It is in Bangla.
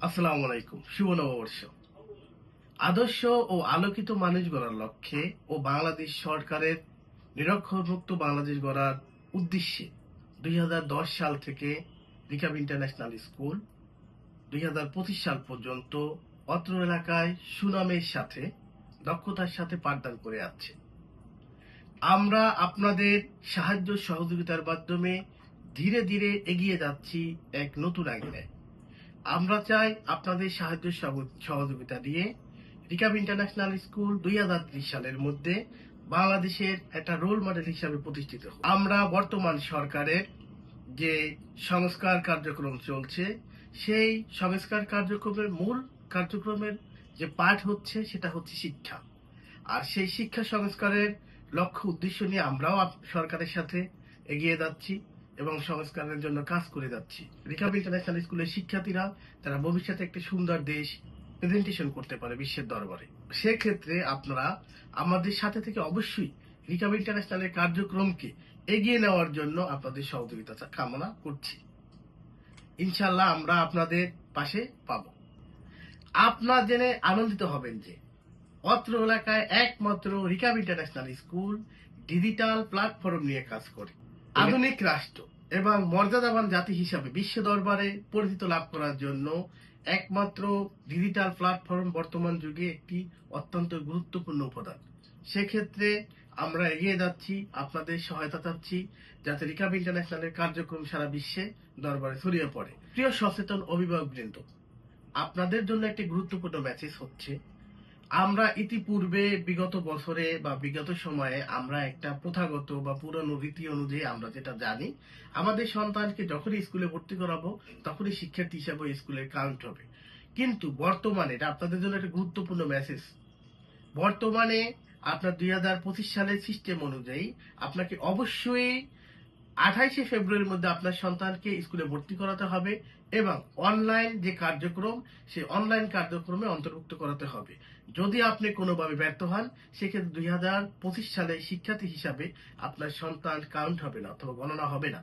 আসসালামু আলাইকুম। শুভ নববর্ষ। আদর্শ ও আলোকিত মানুষ গড়ার লক্ষ্যে ও বাংলাদেশ সরকারের নিরক্ষরমুক্ত বাংলাদেশ গড়ার উদ্দেশ্যে ২০১০ সাল থেকে রিকাব ইন্টারন্যাশনাল স্কুল ২০২৫ সাল পর্যন্ত অত্র এলাকায় সুনামের সাথে দক্ষতার সাথে পাঠদান করে আসছে। আমরা আপনাদের সাহায্য সহযোগিতার মাধ্যমে ধীরে ধীরে এগিয়ে যাচ্ছি এক নতুন আঙ্গিনায়। আমরা চাই আপনাদের সাহায্য সহযোগিতা দিয়ে রিকাব ইন্টারন্যাশনাল স্কুল ২০৩০ সালের মধ্যে বাংলাদেশের একটা রোল মডেল হিসাবে প্রতিষ্ঠিত হোক। আমরা বর্তমান সরকারের যে সংস্কার কার্যক্রম চলছে সেই সংস্কার কার্যক্রমের মূল কার্যক্রমের যে পাঠ হচ্ছে সেটা হচ্ছে শিক্ষা। আর সেই শিক্ষা সংস্কারের লক্ষ্য উদ্দেশ্য নিয়ে আমরাও সরকারের সাথে এগিয়ে যাচ্ছি এবং সংস্কারের জন্য কাজ করে যাচ্ছি। রিকাব ইন্টারন্যাশনাল স্কুলের শিক্ষার্থীরা তারা ভবিষ্যতে একটি সুন্দর দেশ প্রেজেন্টেশন করতে পারে বিশ্বের দরবারে। সেক্ষেত্রে আপনারা আমাদের সাথে থেকে অবশ্যই রিকাব ইন্টারন্যাশনালের কার্যক্রমকে এগিয়ে নেওয়ার জন্য আপনাদের সহযোগিতা কামনা করছি। ইনশাল্লাহ আমরা আপনাদের পাশে পাব। আপনারা জেনে আনন্দিত হবেন যে অত্র এলাকায় একমাত্র রিকাব ইন্টারন্যাশনাল স্কুল ডিজিটাল প্ল্যাটফর্ম নিয়ে কাজ করে আধুনিক রাষ্ট্র এবং মর্যাদাবান জাতি হিসাবে বিশ্ব দরবারে পরিচিত লাভ করার জন্য একমাত্র ডিজিটাল প্ল্যাটফর্ম বর্তমান যুগে একটি অত্যন্ত গুরুত্বপূর্ণ উপাদান। সেক্ষেত্রে আমরা এগিয়ে যাচ্ছি, আপনাদের সহায়তা চাচ্ছি যাতে রিকাব ইন্টারন্যাশনালের কার্যক্রম সারা বিশ্বে দরবারে ছড়িয়ে পড়ে। প্রিয় সচেতন অভিভাবকবৃন্দ, আপনাদের জন্য একটি গুরুত্বপূর্ণ মেসেজ হচ্ছে, আমরা ইতিপূর্বে বিগত বছরে বা বিগত সময়ে আমরা একটা প্রথাগত বা পুরানো রীতি অনুযায়ী আমরা যেটা জানি, আমাদের সন্তানকে যখনই স্কুলে ভর্তি করাবো তখনই শিক্ষার্থী হিসাবে স্কুলের কাউন্ট হবে। কিন্তু বর্তমানে এটা আপনাদের জন্য একটা গুরুত্বপূর্ণ মেসেজ। বর্তমানে আপনার ২০২৫ সালের সিস্টেম অনুযায়ী আপনাকে অবশ্যই ২৮শে ফেব্রুয়ারির মধ্যে আপনার সন্তানকে স্কুলে ভর্তি করাতে হবে এবং অনলাইন যে কার্যক্রম সেই অনলাইন কার্যক্রমে অন্তর্ভুক্ত করাতে হবে। যদি আপনি কোনোভাবে ব্যর্থ হন সেক্ষেত্রে ২০২৫ সালে শিক্ষার্থী হিসাবে আপনার সন্তান কাউন্ট হবে না অথবা গণনা হবে না।